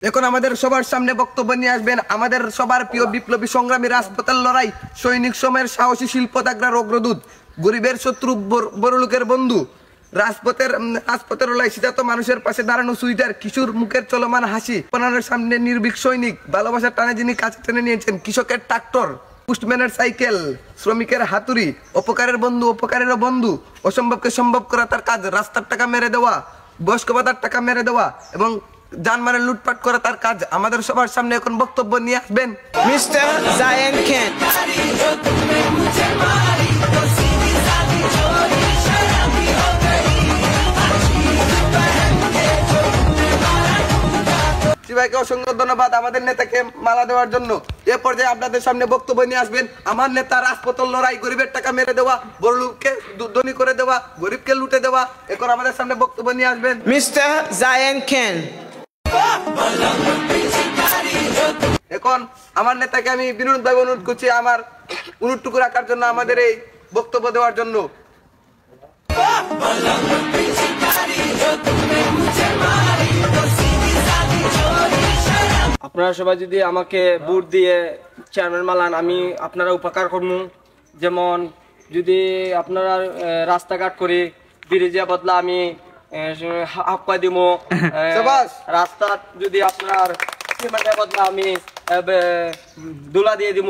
এখন আমাদের সবার সামনে বক্তব্য নিয়ে আসবেন আমাদের সবার প্রিয় বিপ্লবী সংগ্রামী রাজপথের লড়াই সৈনিক সময়ের সাহসী শিল্পতাগ্রার অগ্রদূত গরিবের শত্রু বড়লোকের বন্ধু রাজপথের লড়াই শীতাত মানুষের পাশে দাঁড়ানো সুইটার কিশোর মুখের চলমান হাসি পনানের সামনে নির্ভীক সৈনিক ভালোবাসার টানে যিনি কাছে টেনে নিয়েছেন কৃষকের ট্রাক্টর পোস্টম্যানের সাইকেল শ্রমিকের হাতুড়ি উপকারের বন্ধু উপকারেরও বন্ধু অসম্ভবকে সম্ভব করা তার কাজ রাস্তার টাকা মেরে দেওয়া বয়স্ক ভাতার টাকা মেরে দেওয়া এবং জানমালের লুটপাট করা তার কাজ আমাদের সবার সামনে এখন বক্তব্য নিয়ে আসবেন মিস্টার জায়ান খান। ভাইকে অসংখ্য ধন্যবাদ আমাদের নেতাকে মালা দেওয়ার জন্য। এ পর্যায়ে আপনাদের সামনে বক্তব্য নিয়ে আসবেন আমার নেতা রাজপথের লড়াই গরিবের টাকা মেরে দেওয়া বড় লোককে ধনী করে দেওয়া গরিবকে লুটে দেওয়া। এখন আমাদের সামনে বক্তব্য নিয়ে আসবেন মিস্টার জায়ান খান। এখন আমার নেতাকে আমি বিনোদভাবে অনুরোধ করছি আমার অনুরোধটুকু রাখার জন্য আমাদের এই বক্তব্য দেওয়ার জন্য। আপনারা সবাই যদি আমাকে ভোট দিয়ে চেয়ারম্যান মালান আমি আপনারা উপকার করবো। যেমন যদি আপনারা রাস্তাঘাট করি ব্রিজে বদলা আমি হাফ দিব রাস্তা যদি আপনার সিমেন্টের বদলা আমি দুলা দিয়ে দিব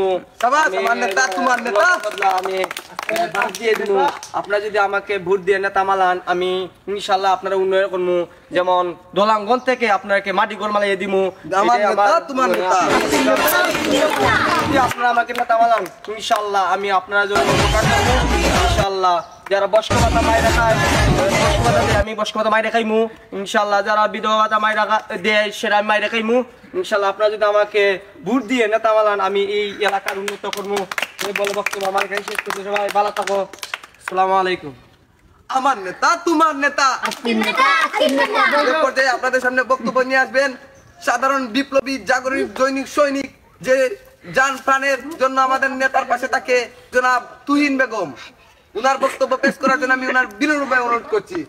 আমি দিয়ে দিব। আপনারা যদি আমাকে ভোট দিয়ে নেতা মালান আমি ইনশাল্লাহ আপনারা উন্নয়ন করবো। যেমন দোলাঙ্গন থেকে আপনাকে মাটি গোল মালিয়ে দিব। আপনারা আমাকে নেতা মালান ইনশাল্লাহ আমি আপনারা জন্য উপকার করবো ইনশাল্লাহ। যারা বয়স্ক ভাতা মায়েরা খায় বয়স্ক ভাতা দেয় আমি বয়স্ক ভাতা মায়েরা খাইমু ইনশাল্লাহ। যারা বিধবা ভাতা মায়েরা দেয় সেটা আমি মায়েরা খাইমু ইনশাল্লাহ। আপনারা যদি আমাকে ভোট দিয়ে নেতা মালান আমি এই এলাকার উন্নত করবো। এই বলে বক্তব্য আমার কাছে শেষ করতে সবাই ভালো থাকো। আসসালামু আলাইকুম। আমার নেতা তোমার নেতা পর্যায়ে আপনাদের সামনে বক্তব্য নিয়ে আসবেন সাধারণ বিপ্লবী জাগরণী দৈনিক সৈনিক যে জান প্রাণের জন্য আমাদের নেতার পাশে থাকে জনাব তুহিন বেগম। উনার বক্তব্য পেশ করার জন্য আমি উনার বিনম্রভাবে অনুরোধ করছি।